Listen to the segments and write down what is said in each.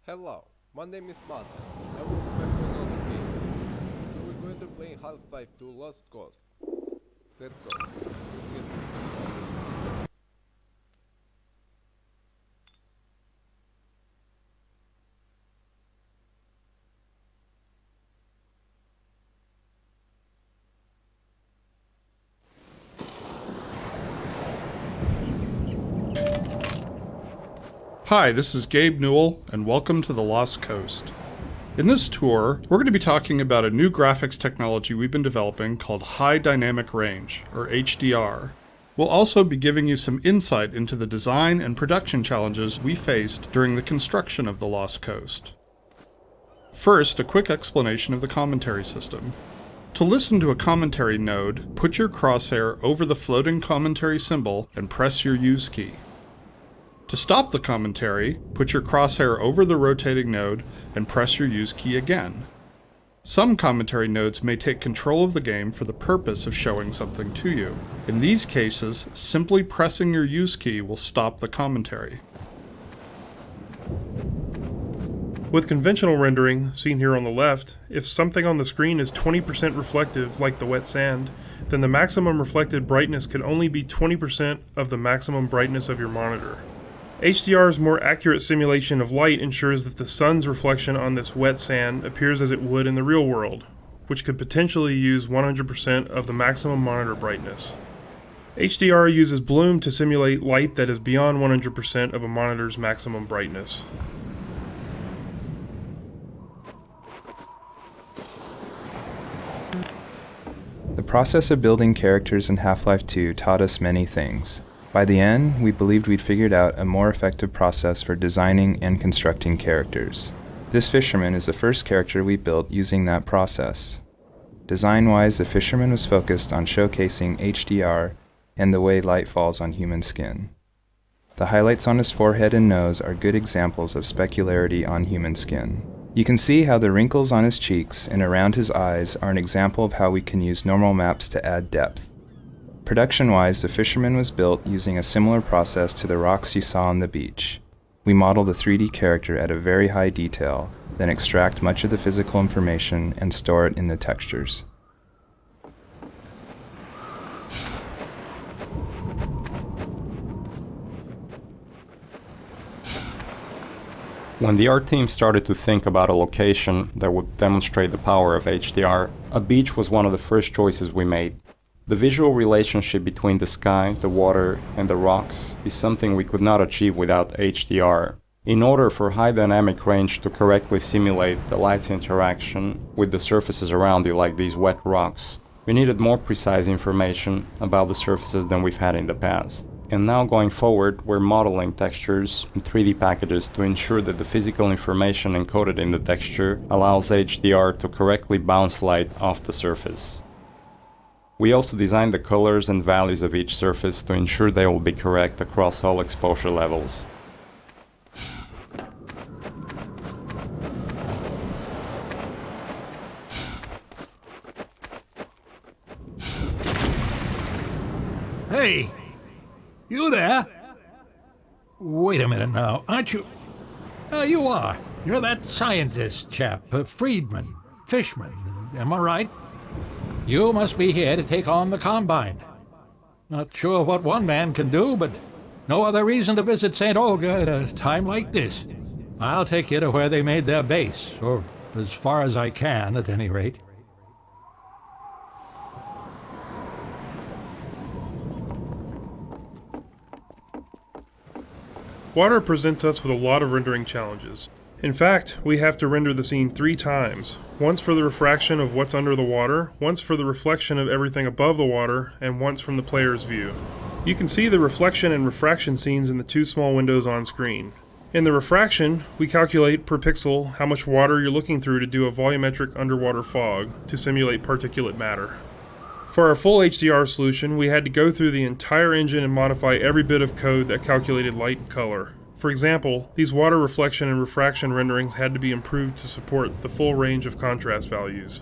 Hello, my name is Matt, and welcome back to another game. So we're going to play Half-Life 2 Lost Coast. Let's go. Let's get started. Hi, this is Gabe Newell, and welcome to the Lost Coast. In this tour, we're going to be talking about a new graphics technology we've been developing called High Dynamic Range, or HDR. We'll also be giving you some insight into the design and production challenges we faced during the construction of the Lost Coast. First, a quick explanation of the commentary system. To listen to a commentary node, put your crosshair over the floating commentary symbol and press your Use key. To stop the commentary, put your crosshair over the rotating node and press your Use key again. Some commentary nodes may take control of the game for the purpose of showing something to you. In these cases, simply pressing your Use key will stop the commentary. With conventional rendering, seen here on the left, if something on the screen is 20% reflective, like the wet sand, then the maximum reflected brightness could only be 20% of the maximum brightness of your monitor. HDR's more accurate simulation of light ensures that the sun's reflection on this wet sand appears as it would in the real world, which could potentially use 100% of the maximum monitor brightness. HDR uses bloom to simulate light that is beyond 100% of a monitor's maximum brightness. The process of building characters in Half-Life 2 taught us many things. By the end, we believed we'd figured out a more effective process for designing and constructing characters. This fisherman is the first character we built using that process. Design-wise, the fisherman was focused on showcasing HDR and the way light falls on human skin. The highlights on his forehead and nose are good examples of specularity on human skin. You can see how the wrinkles on his cheeks and around his eyes are an example of how we can use normal maps to add depth. Production-wise, the fisherman was built using a similar process to the rocks you saw on the beach. We model the 3D character at a very high detail, then extract much of the physical information and store it in the textures. When the art team started to think about a location that would demonstrate the power of HDR, a beach was one of the first choices we made. The visual relationship between the sky, the water, and the rocks is something we could not achieve without HDR. In order for high dynamic range to correctly simulate the light's interaction with the surfaces around you, like these wet rocks, we needed more precise information about the surfaces than we've had in the past. And now going forward, we're modeling textures in 3D packages to ensure that the physical information encoded in the texture allows HDR to correctly bounce light off the surface. We also designed the colors and values of each surface to ensure they will be correct across all exposure levels. Hey! You there? Wait a minute now, aren't you? You are. You're that scientist chap, Friedman, Fishman, am I right? You must be here to take on the Combine. Not sure what one man can do, but no other reason to visit St. Olga at a time like this. I'll take you to where they made their base, or as far as I can, at any rate. Water presents us with a lot of rendering challenges. In fact, we have to render the scene 3 times. Once for the refraction of what's under the water, once for the reflection of everything above the water, and once from the player's view. You can see the reflection and refraction scenes in the 2 small windows on screen. In the refraction, we calculate per pixel how much water you're looking through to do a volumetric underwater fog to simulate particulate matter. For our full HDR solution, we had to go through the entire engine and modify every bit of code that calculated light and color. For example, these water reflection and refraction renderings had to be improved to support the full range of contrast values.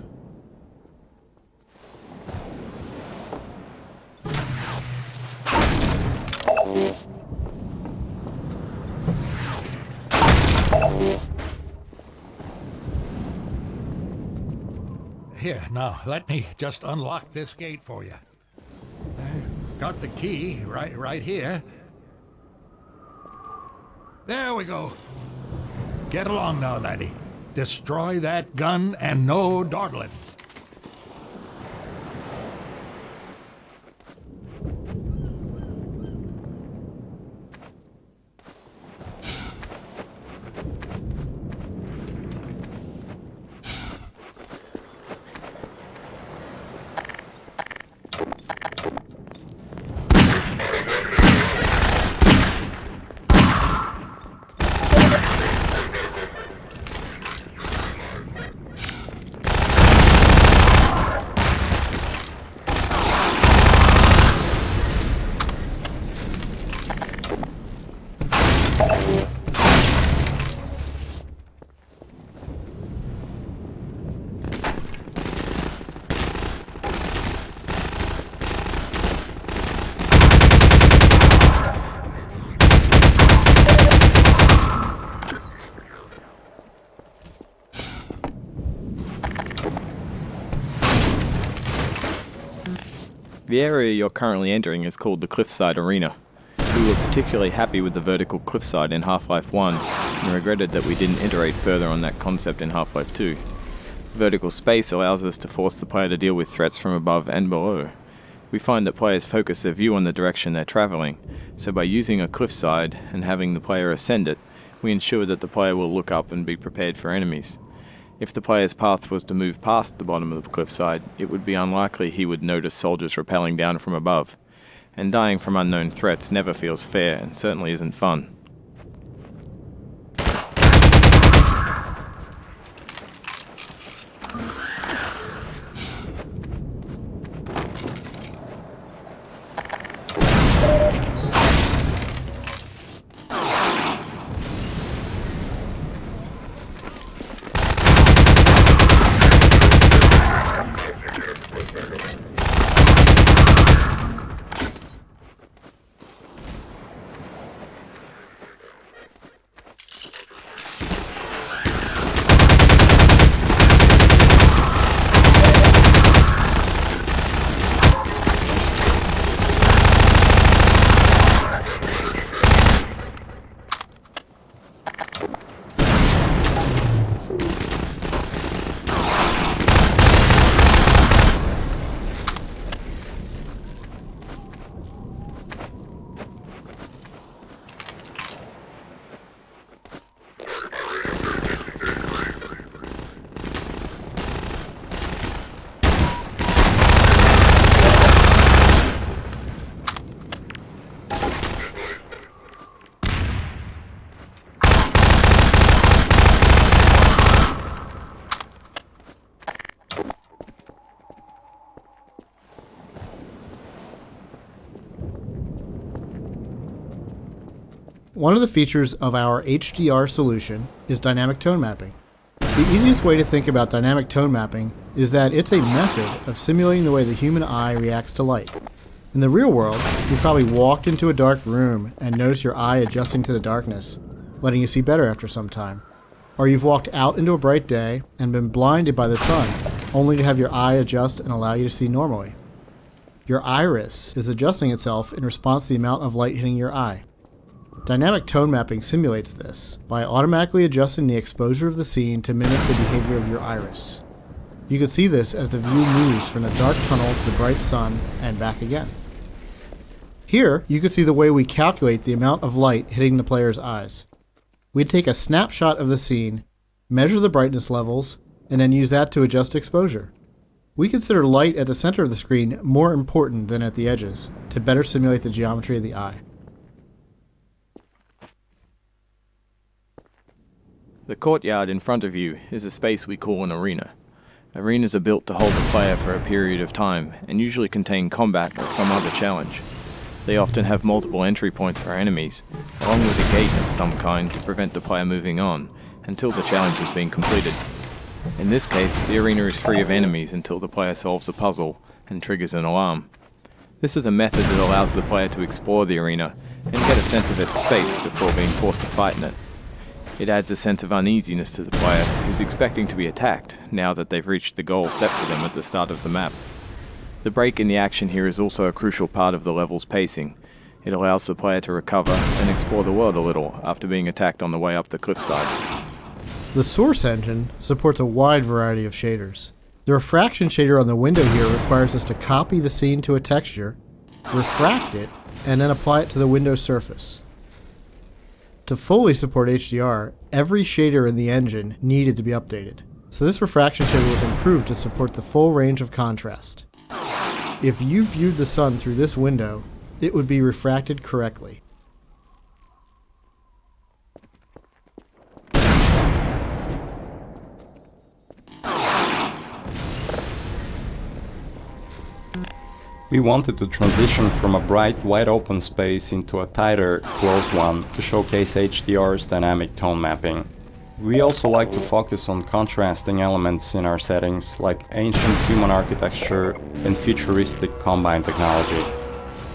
Here, now, let me just unlock this gate for you. Got the key right here. There we go. Get along now, laddie. Destroy that gun and no dawdling. The area you're currently entering is called the Cliffside Arena. We were particularly happy with the vertical cliffside in Half-Life 1 and regretted that we didn't iterate further on that concept in Half-Life 2. Vertical space allows us to force the player to deal with threats from above and below. We find that players focus their view on the direction they're traveling, so by using a cliffside and having the player ascend it, we ensure that the player will look up and be prepared for enemies. If the player's path was to move past the bottom of the cliffside, it would be unlikely he would notice soldiers rappelling down from above. And dying from unknown threats never feels fair and certainly isn't fun. One of the features of our HDR solution is dynamic tone mapping. The easiest way to think about dynamic tone mapping is that it's a method of simulating the way the human eye reacts to light. In the real world, you've probably walked into a dark room and noticed your eye adjusting to the darkness, letting you see better after some time. Or you've walked out into a bright day and been blinded by the sun, only to have your eye adjust and allow you to see normally. Your iris is adjusting itself in response to the amount of light hitting your eye. Dynamic tone mapping simulates this by automatically adjusting the exposure of the scene to mimic the behavior of your iris. You can see this as the view moves from the dark tunnel to the bright sun and back again. Here, you can see the way we calculate the amount of light hitting the player's eyes. We'd take a snapshot of the scene, measure the brightness levels, and then use that to adjust exposure. We consider light at the center of the screen more important than at the edges to better simulate the geometry of the eye. The courtyard in front of you is a space we call an arena. Arenas are built to hold the player for a period of time and usually contain combat or some other challenge. They often have multiple entry points for enemies, along with a gate of some kind to prevent the player moving on until the challenge has been completed. In this case, the arena is free of enemies until the player solves a puzzle and triggers an alarm. This is a method that allows the player to explore the arena and get a sense of its space before being forced to fight in it. It adds a sense of uneasiness to the player, who's expecting to be attacked, now that they've reached the goal set for them at the start of the map. The break in the action here is also a crucial part of the level's pacing. It allows the player to recover and explore the world a little after being attacked on the way up the cliffside. The Source engine supports a wide variety of shaders. The refraction shader on the window here requires us to copy the scene to a texture, refract it, and then apply it to the window surface. To fully support HDR, every shader in the engine needed to be updated. So this refraction shader was improved to support the full range of contrast. If you viewed the sun through this window, it would be refracted correctly. We wanted to transition from a bright, wide-open space into a tighter, closed one to showcase HDR's dynamic tone mapping. We also like to focus on contrasting elements in our settings, like ancient human architecture and futuristic combine technology.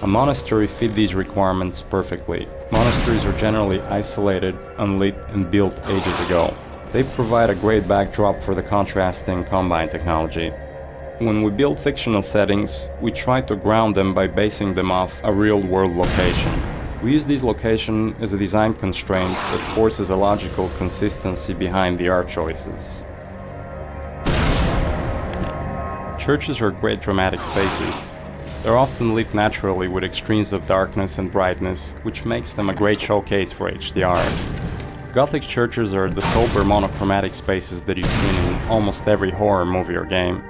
A monastery fit these requirements perfectly. Monasteries are generally isolated, unlit, and built ages ago. They provide a great backdrop for the contrasting combine technology. When we build fictional settings, we try to ground them by basing them off a real-world location. We use this location as a design constraint that forces a logical consistency behind the art choices. Churches are great dramatic spaces. They're often lit naturally with extremes of darkness and brightness, which makes them a great showcase for HDR. Gothic churches are the sober monochromatic spaces that you've seen in almost every horror movie or game.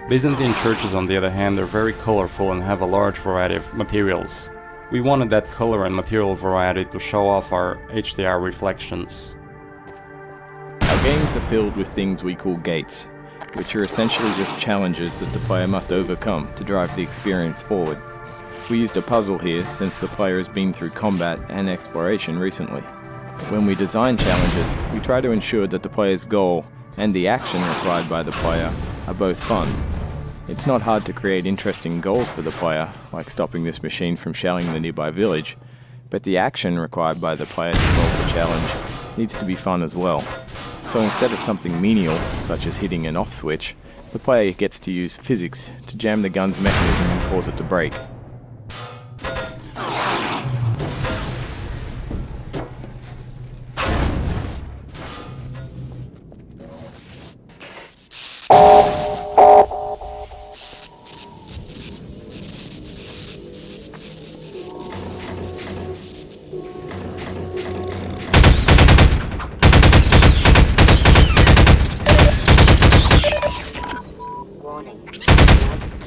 Byzantine churches, on the other hand, are very colorful and have a large variety of materials. We wanted that color and material variety to show off our HDR reflections. Our games are filled with things we call gates, which are essentially just challenges that the player must overcome to drive the experience forward. We used a puzzle here since the player has been through combat and exploration recently. When we design challenges, we try to ensure that the player's goal and the action required by the player are both fun. It's not hard to create interesting goals for the player, like stopping this machine from shelling the nearby village, but the action required by the player to solve the challenge needs to be fun as well. So instead of something menial, such as hitting an off switch, the player gets to use physics to jam the gun's mechanism and cause it to break.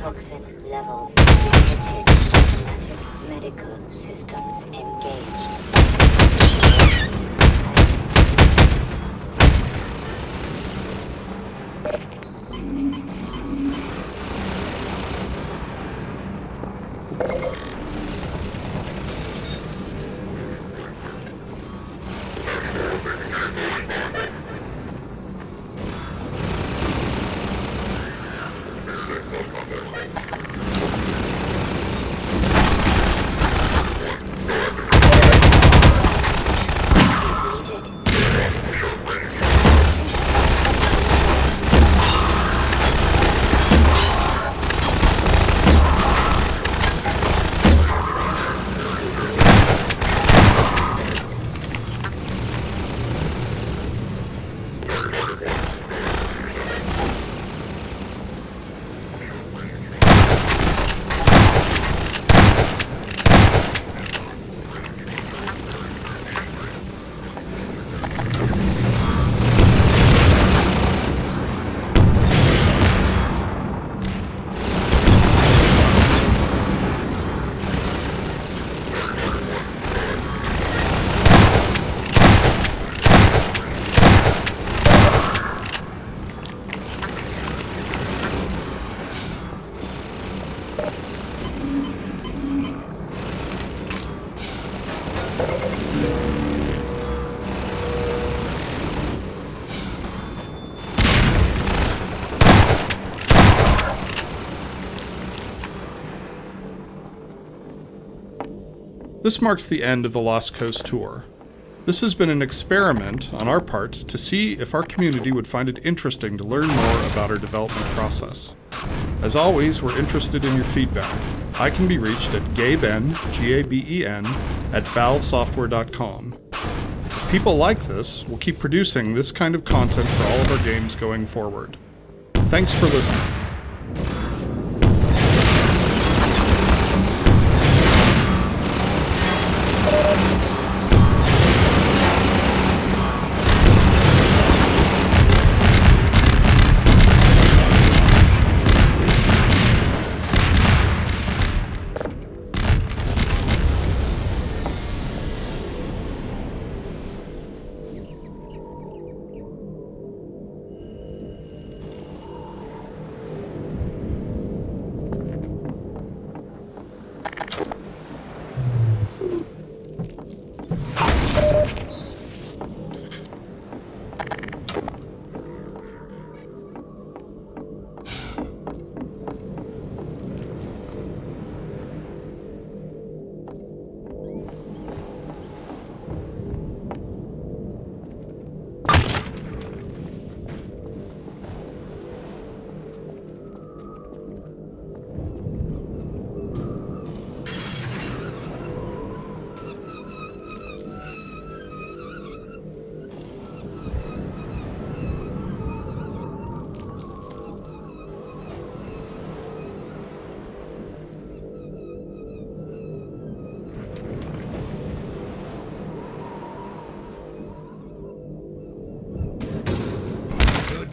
Toxin levels detected. Medical systems engaged. This marks the end of the Lost Coast tour. This has been an experiment on our part to see if our community would find it interesting to learn more about our development process. As always, we're interested in your feedback. I can be reached at gaben, Gaben, at valvesoftware.com. If people like this, we'll keep producing this kind of content for all of our games going forward. Thanks for listening.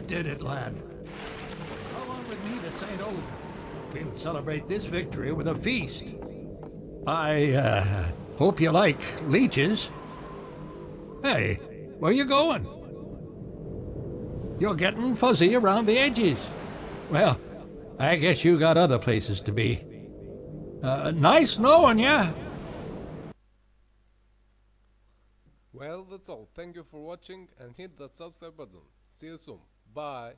Did it, lad. Come on with me to St. Olga. We'll celebrate this victory with a feast. I hope you like leeches. Hey, where you going? You're getting fuzzy around the edges. Well, I guess you got other places to be. Nice knowing ya. Well, that's all. Thank you for watching and hit that subscribe button. See you soon. Bye.